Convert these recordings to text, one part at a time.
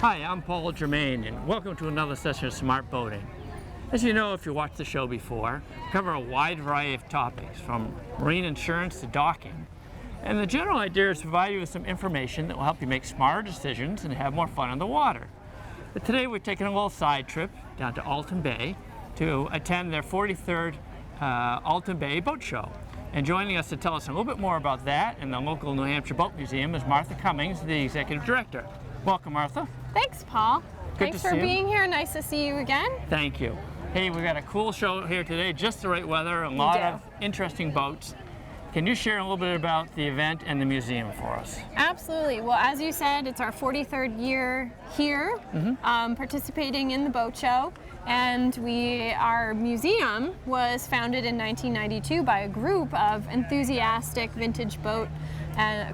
Hi, I'm Paul Germain, and welcome to another session of Smart Boating. As you know, if you watched the show before, we cover a wide variety of topics, from marine insurance to docking. And the general idea is to provide you with some information that will help you make smarter decisions and have more fun on the water. But today we're taking a little side trip down to Alton Bay to attend their 43rd Alton Bay Boat Show. And joining us to tell us a little bit more about that and the local New Hampshire Boat Museum is Martha Cummings, the Executive Director. Welcome, Martha. Thanks, Paul. Thanks for being here. Nice to see you again. Thank you. Hey, we got a cool show here today, just the right weather, a lot of interesting boats. Can you share a little bit about the event and the museum for us? Absolutely. Well, as you said, it's our 43rd year here, participating in the boat show. And our museum was founded in 1992 by a group of enthusiastic vintage boat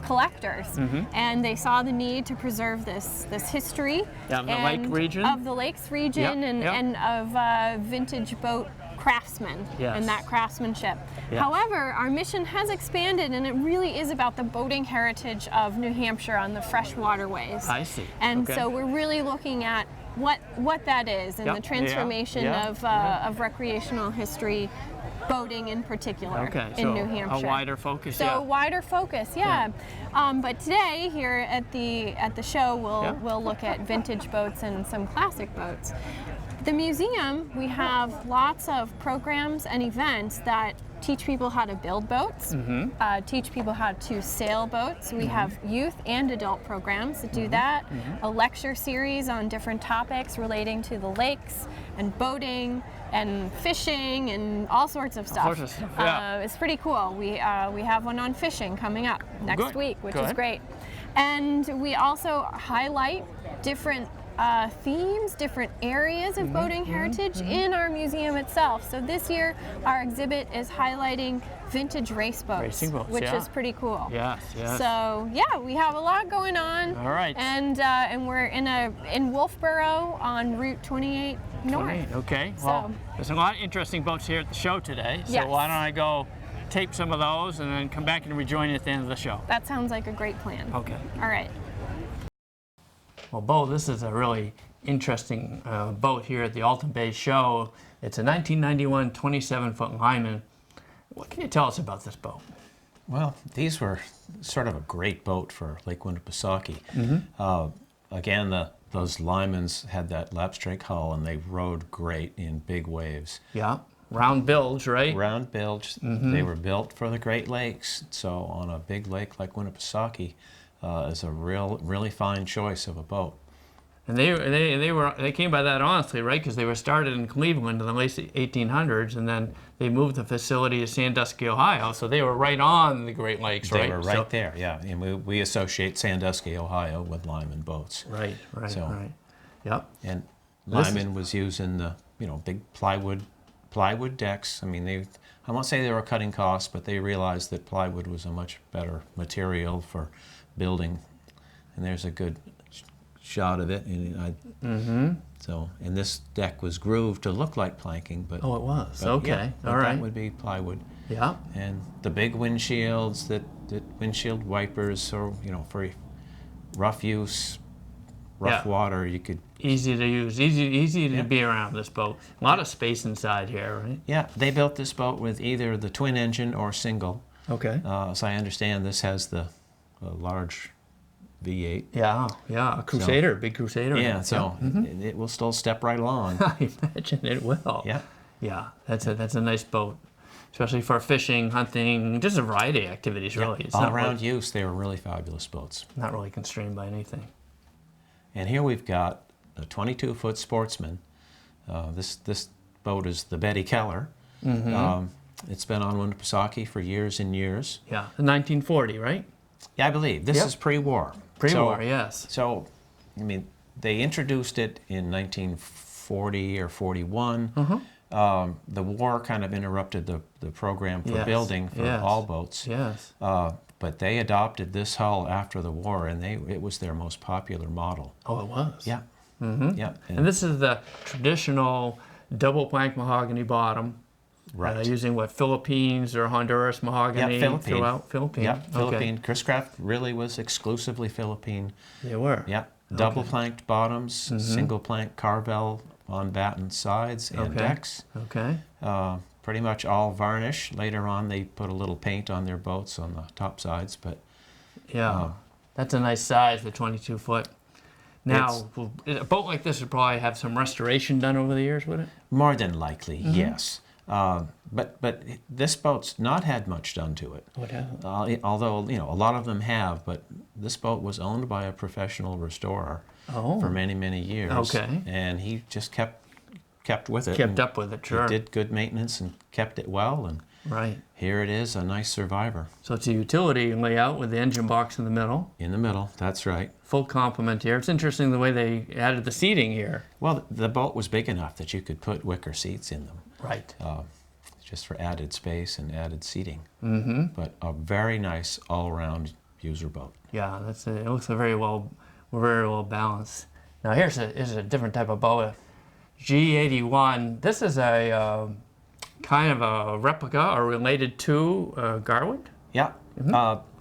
collectors, and they saw the need to preserve this history of the lake region, and of vintage boat craftsmen and that craftsmanship. However, our mission has expanded, and it really is about the boating heritage of New Hampshire on the fresh waterways. I see. And so we're really looking at what that is and the transformation of recreational history, boating in particular, in New Hampshire. A wider focus. So a wider focus, but today here at the show, we'll look at vintage boats and some classic boats. The museum, we have lots of programs and events that teach people how to build boats, teach people how to sail boats. We have youth and adult programs that do that, a lecture series on different topics relating to the lakes and boating and fishing and all sorts of stuff. It's pretty cool. We have one on fishing coming up next week, which is great. And we also highlight different themes, different areas of boating heritage in our museum itself. So this year, our exhibit is highlighting vintage race boats, which is pretty cool. Yes. So we have a lot going on. All right. And we're in Wolfboro on Route 28 North. Okay. Well, there's a lot of interesting boats here at the show today. So why don't I go tape some of those and then come back and rejoin you at the end of the show? That sounds like a great plan. Okay. All right. Well, Bo, this is a really interesting boat here at the Alton Bay Show. It's a 1991 27-foot Lyman. What can you tell us about this boat? Well, these were sort of a great boat for Lake Winnipesaukee. Again, those Lymans had that lapstrake hull, and they rode great in big waves. Yeah, round bilge, right? Round bilge. They were built for the Great Lakes, so on a big lake like Winnipesaukee, is a really fine choice of a boat. And they came by that honestly, right? Because they were started in Cleveland in the late 1800s, and then they moved the facility to Sandusky, Ohio. So they were right on the Great Lakes, right? They were right there, yeah. And we associate Sandusky, Ohio, with Lyman boats. Right. Yep. And Lyman was using the big plywood decks. I mean, I won't say they were cutting costs, but they realized that plywood was a much better material for building. And there's a good shot of it. And and this deck was grooved to look like planking, but it was. Okay. All right. That would be plywood. Yeah. And the big windshields, that windshield wipers, or for rough use, rough water, you could. Easy to use, easy to be around this boat. A lot of space inside here, right? Yeah, they built this boat with either the twin engine or single. Okay. So I understand this has the large V8. Yeah, a Crusader, big Crusader. Yeah, so it will still step right along. I imagine it will. Yeah, that's a nice boat, especially for fishing, hunting, just a variety of activities, really. It's all around use, they were really fabulous boats. Not really constrained by anything. And here we've got a 22-foot Sportsman. This boat is the Betty Keller. It's been on Winnipesaukee for years and years. Yeah, 1940, right? Yeah, I believe. This is pre-war. Pre-war, yes. So, I mean, they introduced it in 1940 or 41. The war kind of interrupted the program for building for all boats. Yes. But they adopted this hull after the war, and it was their most popular model. Oh, it was? Yeah. Yeah. And this is the traditional double plank mahogany bottom. Right. Using what, Philippines or Honduras mahogany throughout? Philippine. Yeah, Philippine. Chris-Craft really was exclusively Philippine. They were. Yeah. double planked bottoms, single plank carvel on batten sides and decks. Okay. Pretty much all varnish. Later on, they put a little paint on their boats on the top sides, but Yeah, that's a nice size for 22 foot. Now, a boat like this would probably have some restoration done over the years, would it? more than likely, yes. But this boat's not had much done to it. What happened? Although, a lot of them have, but this boat was owned by a professional restorer for many, many years. Okay. And he just kept with it. Kept and up with it, sure. he did good maintenance and kept it well, and Right. here it is, a nice survivor. So it's a utility layout with the engine box in the middle. In the middle, that's right. Full complement here. It's interesting the way they added the seating here. Well, the boat was big enough that you could put wicker seats in them, Right. just for added space and added seating. Mm-hmm. But a very nice all-around user boat. Yeah, it looks very well balanced. Now here's a different type of boat, G81. This is a kind of a replica or related to Garwood. Yeah.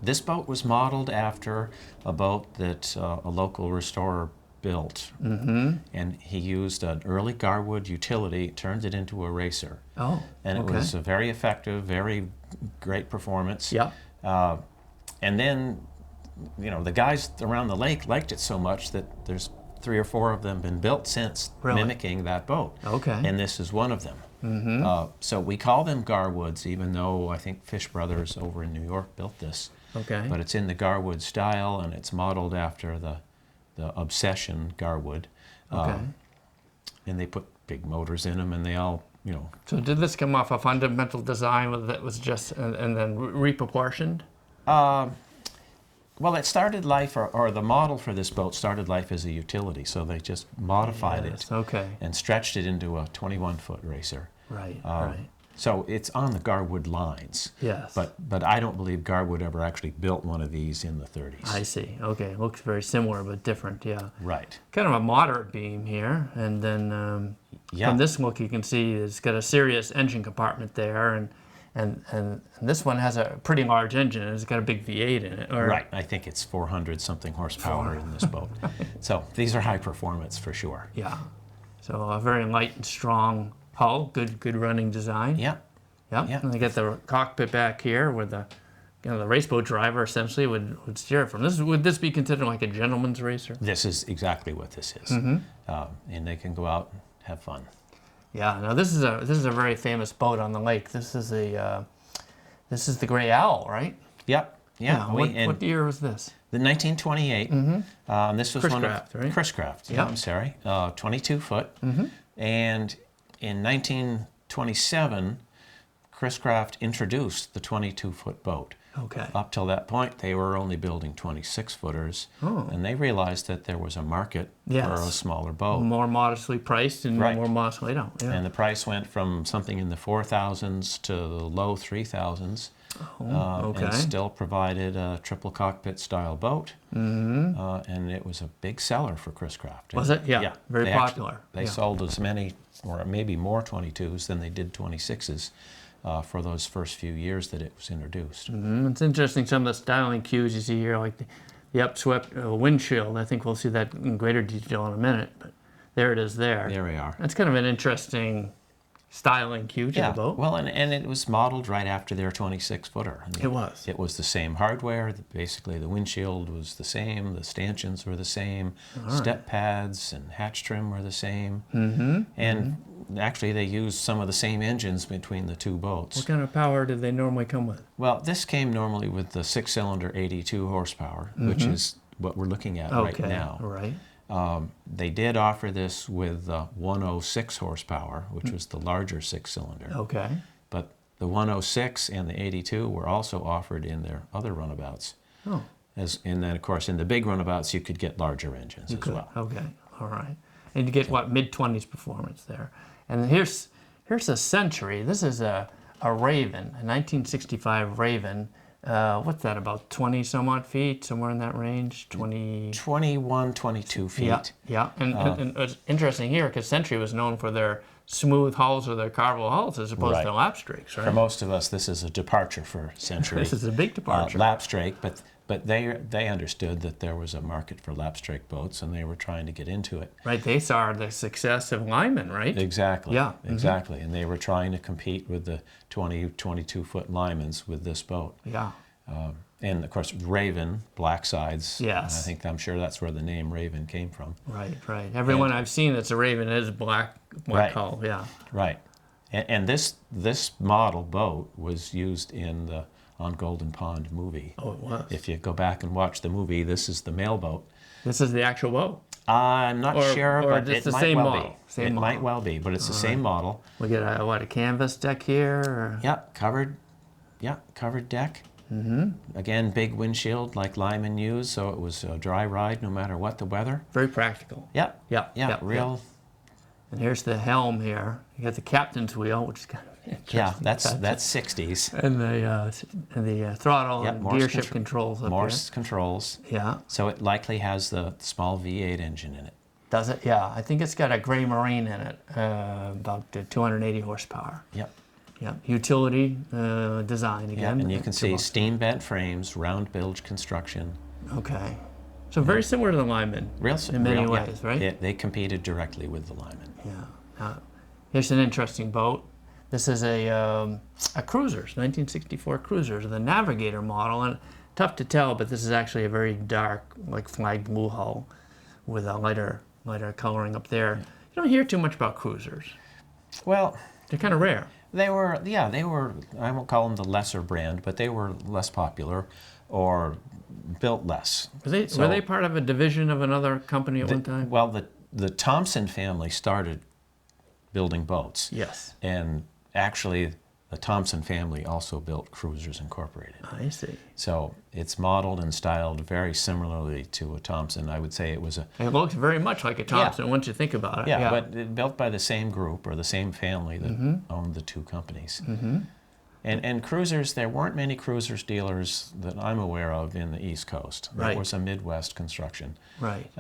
This boat was modeled after a boat that a local restorer built. Mm-hmm. And he used an early Garwood utility, turned it into a racer. Oh, and it was a very effective, very great performance. Yeah. And then, the guys around the lake liked it so much that there's 3 or 4 of them been built since, mimicking that boat. Okay. And this is one of them. Mm-hmm. So we call them Garwoods, even though I think Fish Brothers over in New York built this. Okay. But it's in the Garwood style, and it's modeled after the Obsession Garwood. Okay. And they put big motors in them, and they all, So did this come off a fundamental design that was just and then reproportioned? Well, it started life, or the model for this boat started life as a utility, so they just modified it and stretched it into a 21-foot racer. Right, right. So it's on the Garwood lines. Yes. But I don't believe Garwood ever actually built one of these in the 30s. I see. Okay, looks very similar but different. Yeah. Right. Kind of a moderate beam here, and then from this look you can see it's got a serious engine compartment there, and this one has a pretty large engine. It's got a big V8 in it. Right. I think it's 400 something horsepower in this boat. So these are high performance for sure. Yeah. So a very light and strong hull, good running design. Yeah. Yeah. And they got the cockpit back here where the raceboat driver essentially would steer it from. Would this be considered like a gentleman's racer? This is exactly what this is. And they can go out and have fun. Yeah. Now this is a very famous boat on the lake. This is the Gray Owl, right? Yep. Yeah. What year was this? The 1928. This was one of right? Chris Craft. Yeah, I'm sorry. 22 foot. And in 1927, Chris Craft introduced the 22-foot boat. Okay. Up till that point, they were only building 26-footers, and they realized that there was a market for a smaller boat. More modestly priced and more modestly laid out. Yeah. And the price went from something in the 4,000s to the low 3,000s. And still provided a triple cockpit style boat. And it was a big seller for Chris Craft. Was it? Yeah. Very popular. They sold as many, or maybe more 22s than they did 26s. For those first few years that it was introduced. It's interesting, some of the styling cues you see here, like the upswept windshield. I think we'll see that in greater detail in a minute, but there it is there. There we are. That's kind of an interesting styling cue to the boat. Well, and it was modeled right after their 26-footer. It was. It was the same hardware. Basically, the windshield was the same. The stanchions were the same. Step pads and hatch trim were the same. And actually, they used some of the same engines between the two boats. What kind of power did they normally come with? Well, this came normally with the 6-cylinder 82 horsepower, which is what we're looking at right now. Right. They did offer this with 106 horsepower, which was the larger 6-cylinder. Okay. But the 106 and the 82 were also offered in their other runabouts. Oh. And then, of course, in the big runabouts, you could get larger engines as well. Okay. All right. And you get mid-20s performance there. And here's a Century. This is a Raven, a 1965 Raven. What's that, about 20 some odd feet, somewhere in that range? 21, 22 feet. Yeah. And it's interesting here because Century was known for their smooth hulls or their carvel hulls as opposed to lap strakes, right? For most of us, this is a departure for Century. This is a big departure. Lap strake, but But they understood that there was a market for lap-strake boats, and they were trying to get into it. Right, they saw the success of Lyman, right? Exactly. Yeah. Exactly. And they were trying to compete with the 20, 22-foot Lymans with this boat. Yeah. And of course, Raven, black sides. Yes. I'm sure that's where the name Raven came from. Right, right. Everyone I've seen that's a Raven is black Right. hull, yeah. Right. And this model boat was used on Golden Pond movie. Oh, it was. If you go back and watch the movie, this is the mail boat. This is the actual boat. I'm not sure, or but it's it the might same well model. be. Same It model. might well be, but it's the same model. We get a canvas deck here? Or? Yeah, covered deck. Again, big windshield like Lyman used, so it was a dry ride no matter what the weather. Very practical. Yeah, Yeah, real. And here's the helm here. You got the captain's wheel, which is kind of interesting. Yeah, that's 60s. And the throttle Yep, and Morse gear shift controls up Morse controls. here. Yeah. So it likely has the small V8 engine in it. Does it? Yeah. I think it's got a gray marine in it, about 280 horsepower. Yep. Yeah. Utility design Yeah, again. and you can see steam bent frames, round bilge construction. Okay. So very similar to the Lyman in many ways, right? Yeah, they competed directly with the Lyman. Yeah. Here's an interesting boat. This is a Cruisers, 1964 Cruisers, the Navigator model, and tough to tell, but this is actually a very dark, like flag blue hull, with a lighter coloring up there. You don't hear too much about Cruisers. Well, They're kind of rare. they were. I won't call them the lesser brand, but they were less popular, or built less. Were they part of a division of another company at one time? Well, the Thompson family started building boats. Yes. And actually, the Thompson family also built Cruisers Incorporated. I see. So it's modeled and styled very similarly to a Thompson. I would say it was a... It looks very much like a Thompson once you think about it. Yeah, but built by the same group or the same family that owned the two companies. And cruisers, there weren't many cruisers dealers that I'm aware of in the East Coast. Right. That was a Midwest construction. Right.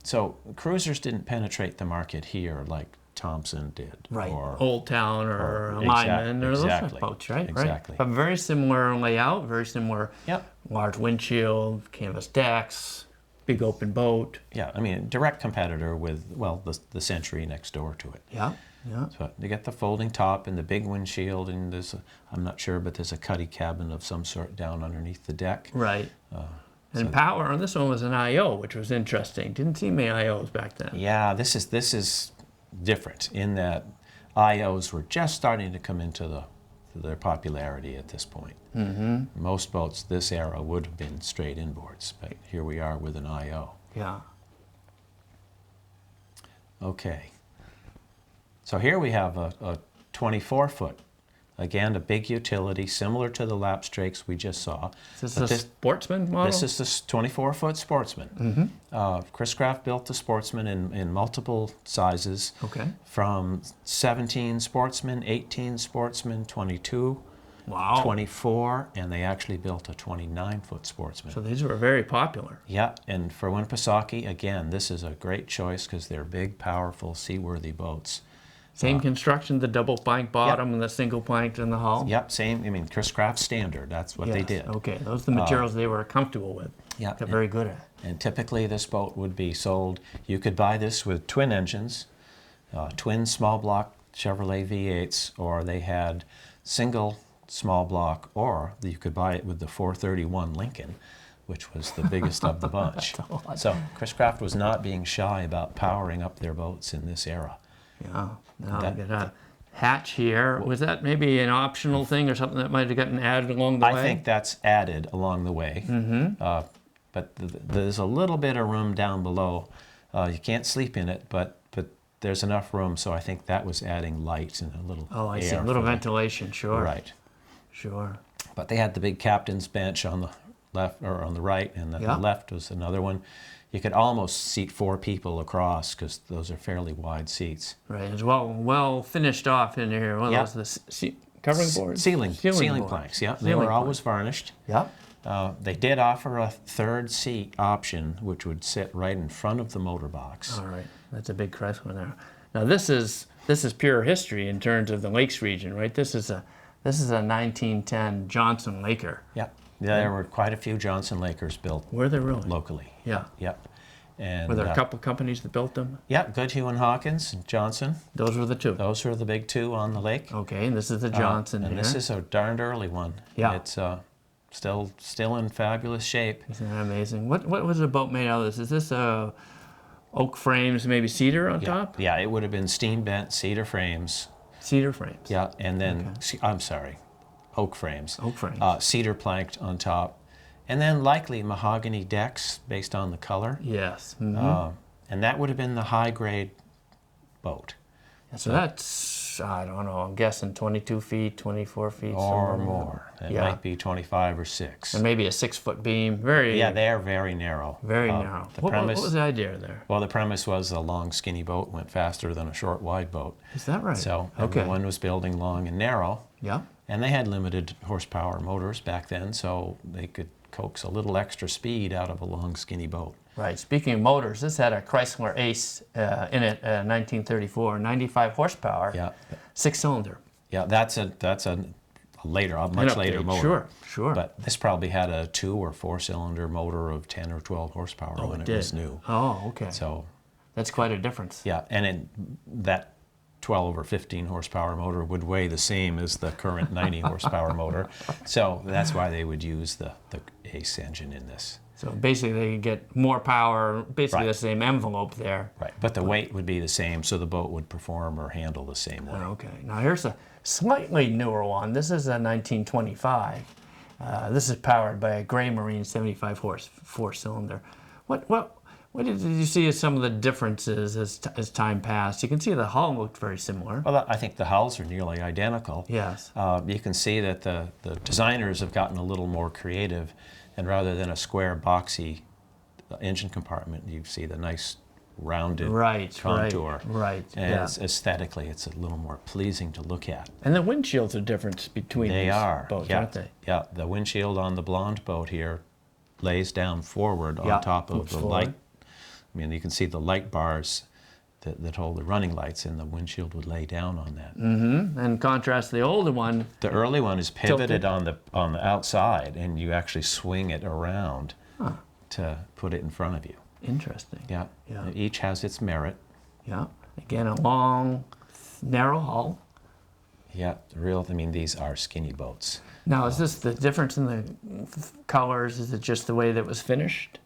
So cruisers didn't penetrate the market here like Thompson did. Right. Or Old Town or or Lyman or those type exactly. of boats, right? Exactly. Right. But very similar layout, very similar. Yep. Large windshield, canvas decks, big open boat. Yeah, I mean, direct competitor with, well, the Century next door to it. Yeah. Yeah. So they get the folding top and the big windshield, and I'm not sure, but there's a cuddy cabin of some sort down underneath the deck. Right. And power on this one was an IO, which was interesting. Didn't see many IOs back then. Yeah, this is different in that IOs were just starting to come into their popularity at this point. Most boats this era would have been straight inboards, but here we are with an IO. Yeah. Okay. So here we have a 24-foot, again, a big utility, similar to the lap strakes we just saw. Is this a Sportsman model? This is the 24-foot Sportsman. Chris Craft built the Sportsman in multiple sizes. Okay. From 17 Sportsman, 18 Sportsman, 22, Wow. 24, and they actually built a 29-foot Sportsman. So these were very popular. Yeah, and for Winnipesaukee, again, this is a great choice because they're big, powerful, seaworthy boats. Same construction, the double plank bottom and the single plank in the hull? Yep, same. I mean, Chris Craft standard. That's what they Yes, did. Okay, those are the materials they were comfortable with. Yeah, They're very good at. And typically this boat would be sold, you could buy this with twin engines, twin small block Chevrolet V8s, or they had single small block, or you could buy it with the 431 Lincoln, which was the biggest of the bunch. So Chris Craft was not being shy about powering up their boats in this era. Yeah. Now we got a hatch here. Was that maybe an optional thing or something that might have gotten added along the way? I think that's added along the way. But there's a little bit of room down below. You can't sleep in it, but there's enough room, so I think that was adding light and a little Oh, I air see. A little for the- ventilation, sure. Right. Sure. But they had the big captain's bench on the left or on the right, and the Yeah. left was another one. You could almost seat 4 people across because those are fairly wide seats. Right. It's well finished off in here. One Yeah. of those covering boards? Ceiling boards. planks, yeah. They Ceiling were always varnished. Yep. They did offer a third seat option, which would sit right in front of the motor box. All right. That's a big Craftsman there. Now this is pure history in terms of the Lakes region, right? This is a 1910 Johnson Laker. Yeah. There were quite a few Johnson Lakers built Were there really? locally. Yeah. Yep. And Were there a couple companies that built them? Yeah, Goodhue and Hawkins, Johnson. Those were the two. Those were the big two on the lake. Okay, and this is the Johnson and here. this is a darned early one. Yeah. It's still in fabulous shape. Isn't that amazing? What was the boat made out of this? Is this oak frames, maybe cedar on top? Yeah, it would have been steam bent cedar frames. Cedar frames. Yeah, and then I'm sorry, oak frames. Oak frames. Cedar planked on top, and then likely mahogany decks based on the color. Yes. Mhm. And that would have been the high grade boat. So that's, I don't know, I'm guessing 22 feet, 24 feet. Or somewhere. more. It Yeah. might be 25 or 6. And maybe a 6-foot beam. Very, Yeah, they are very narrow. very narrow. What was the idea there? Well, the premise was a long, skinny boat went faster than a short, wide boat. Is that right? So okay. everyone was building long and narrow. Yeah. And they had limited horsepower motors back then, so they could coax a little extra speed out of a long, skinny boat. Right. Speaking of motors, this had a Chrysler Ace in it, 1934, 95 horsepower. Yeah. 6-cylinder. Yeah, that's a later, a much later update. motor. Sure, sure. But this probably had a 2 or 4-cylinder motor of 10 or 12 horsepower when it was new. Oh, okay. So, That's quite a difference. yeah, and that 12 or 15 horsepower motor would weigh the same as the current 90 horsepower motor. So that's why they would use the Ace engine in this. So basically they get more power, basically Right. the same envelope there. Right, but the weight would be the same, so the boat would perform or handle the same way. Okay, now here's a slightly newer one. This is a 1925. This is powered by a Gray Marine 75 horse 4-cylinder. What did you see as some of the differences as time passed? You can see the hull looked very similar. Well, I think the hulls are nearly identical. Yes. You can see that the designers have gotten a little more creative, and rather than a square, boxy engine compartment, you see the nice rounded contour. Right. And Yeah. aesthetically, it's a little more pleasing to look at. And the windshields are different between They these are. boats, Yeah. aren't they? Yeah, the windshield on the blonde boat here lays down forward Yeah, on top of moves the forward. light. I mean, you can see the light bars that hold the running lights, and the windshield would lay down on that. Mm-hmm. And contrast the older one. The early one is pivoted Tilted. on the outside, and you actually swing it around to put it in front of you. Interesting. Yeah. Yeah. Each has its merit. Yeah. Again, a long, narrow hull. Yeah, I mean, these are skinny boats. Now, is this the difference in the colors? Is it just the way that it was finished?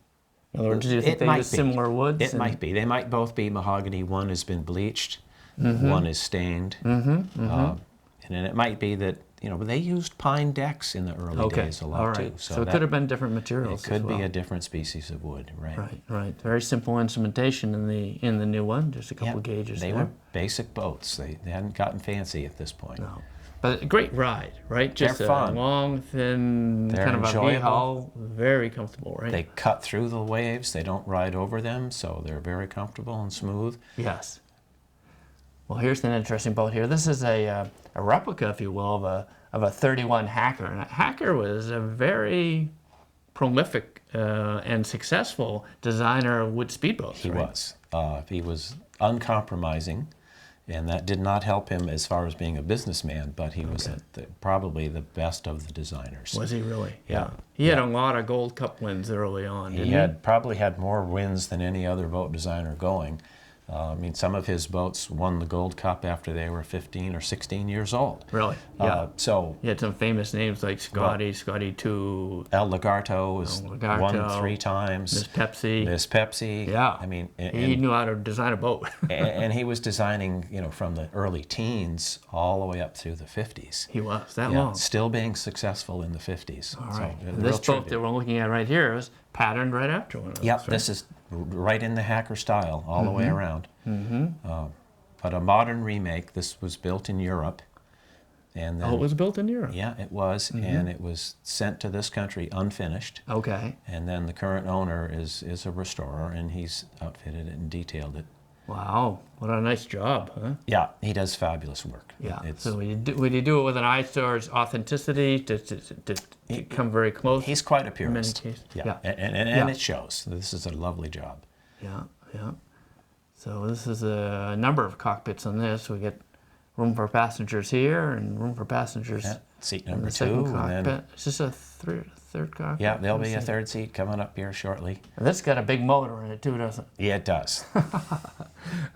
In other words, do you think It they might use be. similar woods? It might be. They might both be mahogany. One has been bleached, one is stained. And then it might be that, but they used pine decks in the early days a lot all right. too. So it could have been different materials. It could as well. be a different species of wood, right? Right, right. Very simple instrumentation in the new one. Just a couple Yeah, gauges they there. were basic boats. They hadn't gotten fancy at this point. No. But a great ride, right? Just They're a fun. long, thin, They're kind of a enjoyable. V-hull. Very comfortable, right? They cut through the waves. They don't ride over them, so they're very comfortable and smooth. Yes. Well, here's an interesting boat here. This is a replica, if you will, of a 31 Hacker. And Hacker was a very prolific and successful designer of wood speedboats. He right? was. He was uncompromising, and that did not help him as far as being a businessman, but he was probably the best of the designers. Was he really? Yeah. He had a lot of Gold Cup wins early on, didn't He had probably had more wins than any other boat designer going. I mean, some of his boats won the Gold Cup after they were 15 or 16 years old. Really? Yeah. So He had some famous names like Scotty, Scotty 2, El Lagarto was Lagarto, won 3 times. Miss Pepsi. Miss Pepsi. Yeah. I mean, He knew how to design a boat. and he was designing, from the early teens all the way up through the 50s. He was that Yeah, long. still being successful in the 50s. All right. So, a And real this boat tribute. that we're looking at right here is patterned right after one of those. Yep, right? this is right in the Hacker style all the way around. But a modern remake. This was built in Europe, and then Oh, it was built in Europe. yeah, it was, and it was sent to this country unfinished. Okay. And then the current owner is a restorer, and he's outfitted it and detailed it. Wow, what a nice job, huh? Yeah, he does fabulous work. Yeah. It's, So would you do it with an eye towards authenticity to come very close? he's quite a in many purist. cases. Yeah, Yeah. and Yeah. it shows. This is a lovely job. Yeah, yeah. So this is a number of cockpits on this. We get room for passengers here and room for passengers Yeah, seat in number the 2, second and cockpit. then Is this a third cockpit? Yeah, there'll Let's be a see. third seat coming up here shortly. And this got a big motor in it too, doesn't it? Yeah, it does.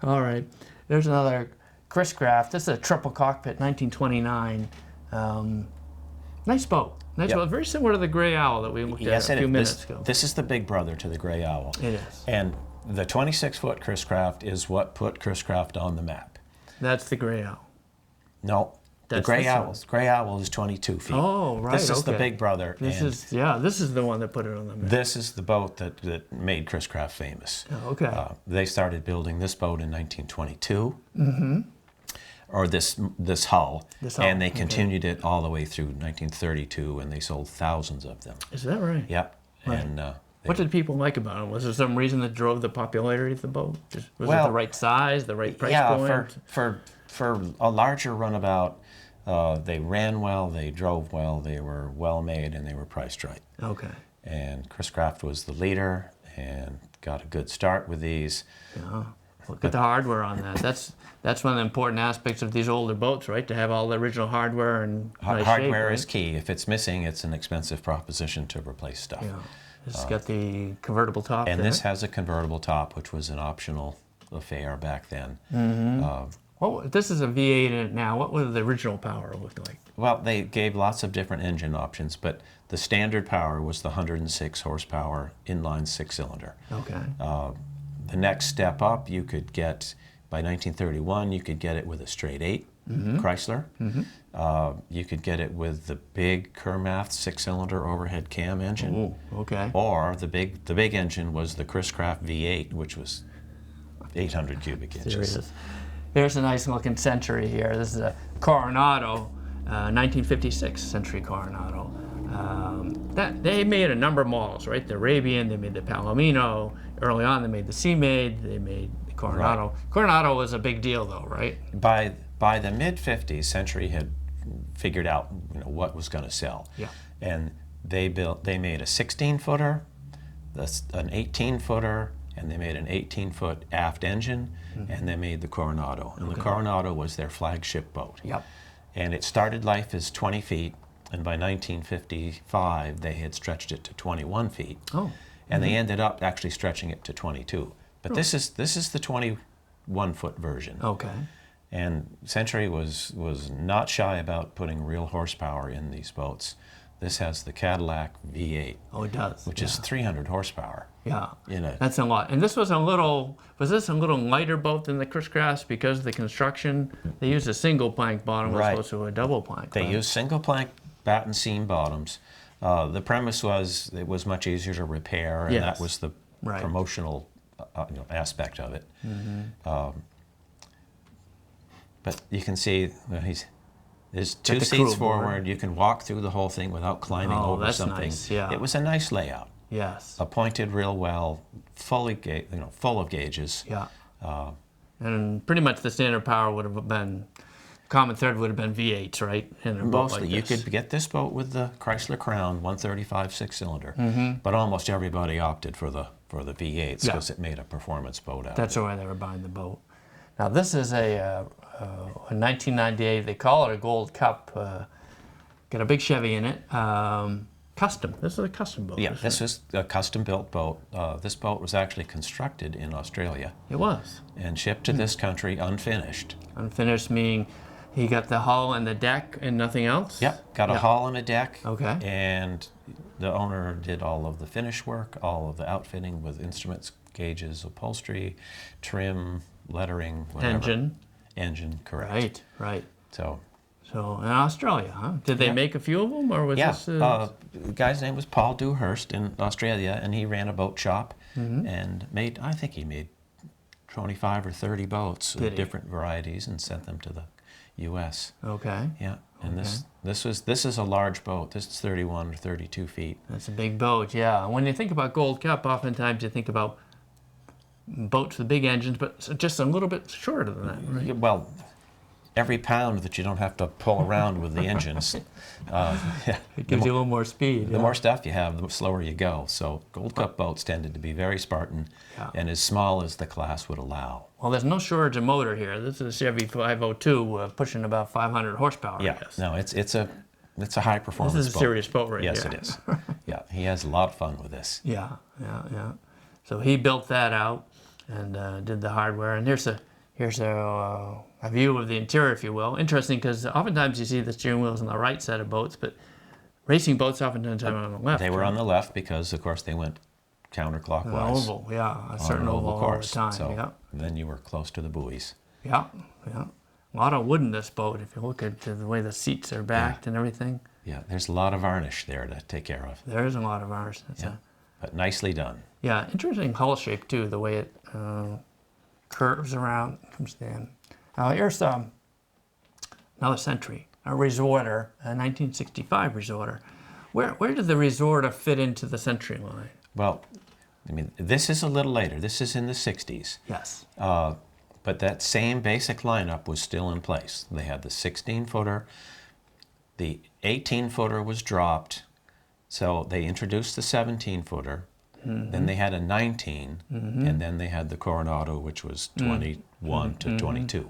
All right. There's another Chris Craft. This is a triple cockpit, 1929. Nice boat. Nice Yep. boat. Very similar to the Gray Owl that we looked Yes, at a it few is. minutes ago. This is the big brother to the Gray Owl. It is. And the 26-foot Chris Craft is what put Chris Craft on the map. That's the Gray Owl. No, the That's Gray this Owl. one. Gray Owl is 22 feet. Oh, right. This is the okay. big brother. This and is the one that put it on the map. this is the boat that made Chris Craft famous. Oh, okay. They started building this boat in 1922. Mm-hmm. Or this hull. This hull, And they okay. continued it all the way through 1932, and they sold thousands of them. Is that right? Yep. Right. And What did people like about it? Was there some reason that drove the popularity of the boat? Was it Well, the right size, the right price yeah, point? for a larger runabout, they ran well, they drove well, they were well made, and they were priced right. Okay. And Chris Craft was the leader and got a good start with these. Yeah. Look at the hardware on that. That's one of the important aspects of these older boats, right? To have all the original hardware and nice Hardware shape, is key. If it's missing, it's an expensive proposition to replace stuff. right? Yeah. It's got the convertible top And there. this has a convertible top, which was an optional affair back then. This is a V8 in it now. What would the original power look like? Well, they gave lots of different engine options, but the standard power was the 106 horsepower inline six-cylinder. Okay. The next step up, you could get, by 1931, you could get it with a straight 8 Chrysler. You could get it with the big Kermath six-cylinder overhead cam engine. Ooh, okay. Or the big engine was the Chris Craft V8, which was 800 cubic inches. There it is. There's a nice looking Century here. This is a Coronado, 1956 Century Coronado. They made a number of models, right? The Arabian, they made the Palomino. Early on, they made the Sea-Maid, they made the Coronado. Right. Coronado was a big deal, though, right? By the mid-50s, Century had figured out what was going to sell. Yeah. And they made a 16-footer, an 18-footer, and they made an 18-foot aft engine, and they made the Coronado. And the Coronado was their flagship boat. Yep. And it started life as 20 feet, and by 1955, they had stretched it to 21 feet. Oh. And they ended up actually stretching it to 22. But this is the 21-foot version. Okay. And Century was not shy about putting real horsepower in these boats. This has the Cadillac V8, Oh, it does. which is 300 horsepower. Yeah. in it. That's a lot. And this was this a little lighter boat than the Chris Craft because of the construction? They used a single plank bottom as Right. opposed to a double plank. They right? used single plank batten seam bottoms. The premise was it was much easier to repair, and Yes. that was the Right. promotional aspect of it. But you can see there's two the seats crew aboard. forward. You can walk through the whole thing without climbing Oh, over that's something. nice, yeah. It was a nice layout, Yes. appointed real well, full of gauges. Yeah. And pretty much the standard power would have been, common thread would have been V8s, right? In a boat Mostly, like you this. could get this boat with the Chrysler Crown 135 six-cylinder, but almost everybody opted for the V8s Yeah. because it made a performance boat out That's of it. why they were buying the boat. Now this is a 1998. They call it a Gold Cup. Got a big Chevy in it. Custom. This is a custom boat. Yeah, isn't this it? is a custom-built boat. This boat was actually constructed in Australia It was and shipped to this country unfinished. unfinished, meaning he got the hull and the deck and nothing else. Yep, got a hull and a deck. Okay. And the owner did all of the finish work, all of the outfitting with instruments, gauges, upholstery, trim, lettering, whatever. Engine, correct. Right. Right. So, So in Australia, huh? Did they Yeah. make a few of them, or was yeah, this? the guy's name was Paul Dewhurst in Australia, and he ran a boat shop and I think he made 25 or 30 boats Did of he? different varieties and sent them to the U.S. Okay. Yeah, and this is a large boat. This is 31 or 32 feet. That's a big boat, yeah. When you think about Gold Cup, oftentimes you think about boats with big engines, but just a little bit shorter than that, right? Yeah, well, every pound that you don't have to pull around with the engines, It gives you a little more speed. the more stuff you have, the slower you go. So Gold Cup boats tended to be very Spartan and as small as the class would allow. Well, there's no shortage of motor here. This is a Chevy 502 pushing about 500 horsepower, I Yeah, guess. no, it's a it's a high performance boat. This is a serious boat right Yes, here. it is. Yeah, he has a lot of fun with this. Yeah. So he built that out and did the hardware. And here's a view of the interior, if you will. Interesting, because oftentimes you see the steering wheels on the right side of boats, but racing boats oftentimes have it on the left. They were on the left because, of course, they went counterclockwise. Oval, yeah, a certain on an oval all the course. time. So Yeah. then you were close to the buoys. Yeah. A lot of wood in this boat. If you look at the way the seats are backed and everything, Yeah, there's a lot of varnish there to take care of. there is a lot of ours. But nicely done. Yeah, interesting hull shape too. The way it curves around, comes in. Here's another Century, a Resorter, a 1965 Resorter. Where did the Resorter fit into the Century line? Well, I mean, this is a little later. This is in the 60s. Yes. But that same basic lineup was still in place. They had the 16-footer. The 18-footer was dropped. So they introduced the 17-footer. Then they had a 19. And then they had the Coronado, which was 21 to 22.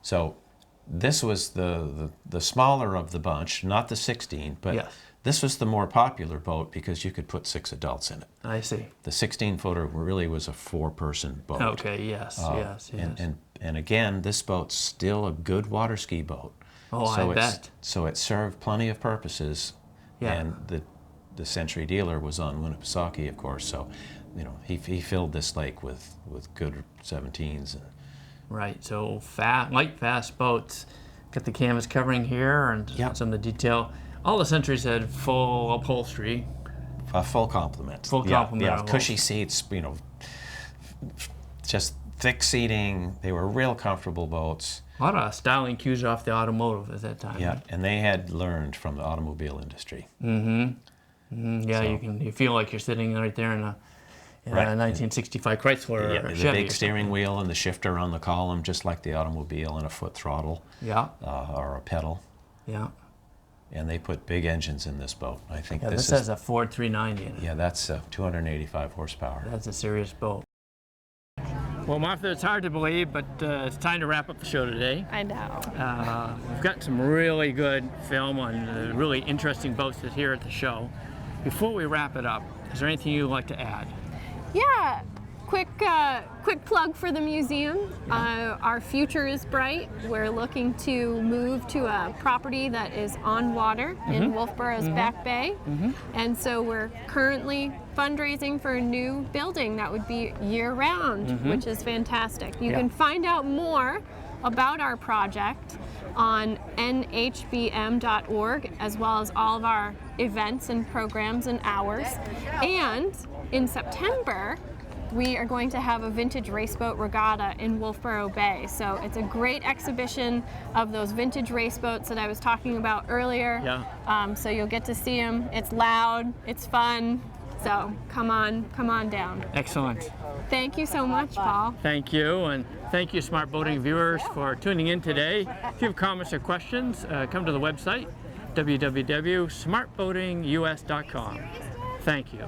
So this was the smaller of the bunch, not the 16, but Yes. this was the more popular boat because you could put 6 adults in it. I see. The 16-footer really was a 4-person boat. Okay, yes. And again, this boat's still a good water ski boat. Oh, so I bet. So it served plenty of purposes. Yeah. And the Century dealer was on Winnipesaukee, of course. So, you know, he filled this lake with good 17s. And Right, so light, fast boats. Got the canvas covering here and some of the detail. All the Centuries had full upholstery. a full complement. Full complement Yeah, of cushy seats, you know, just thick seating. They were real comfortable boats. A lot of styling cues off the automotive at that time. Yeah, and they had learned from the automobile industry. Yeah, So- you feel like you're sitting right there in a Right. 1965 Chrysler Yeah, or the Chevy. big steering wheel and the shifter on the column, just like the automobile, and a foot throttle Yeah, or a pedal. yeah. And they put big engines in this boat. I think Yeah, this this is has a Ford 390 in it. yeah, that's 285 horsepower. That's a serious boat. Well, Martha, it's hard to believe, but it's time to wrap up the show today. I know. We've got some really good film on really interesting boats that's here at the show. Before we wrap it up, is there anything you'd like to add? Yeah, quick plug for the museum. Our future is bright. We're looking to move to a property that is on water in Wolfborough's Back Bay. And so we're currently fundraising for a new building that would be year-round, which is fantastic. You can find out more about our project on nhbm.org, as well as all of our events and programs and hours. And in September, we are going to have a vintage raceboat regatta in Wolfboro Bay. So it's a great exhibition of those vintage raceboats that I was talking about earlier. Yeah. So you'll get to see them. It's loud, it's fun. So come on down. Excellent. Thank you so much, Paul. Thank you, and thank you, Smart Boating viewers, for tuning in today. If you have comments or questions, come to the website, www.smartboatingus.com. Thank you.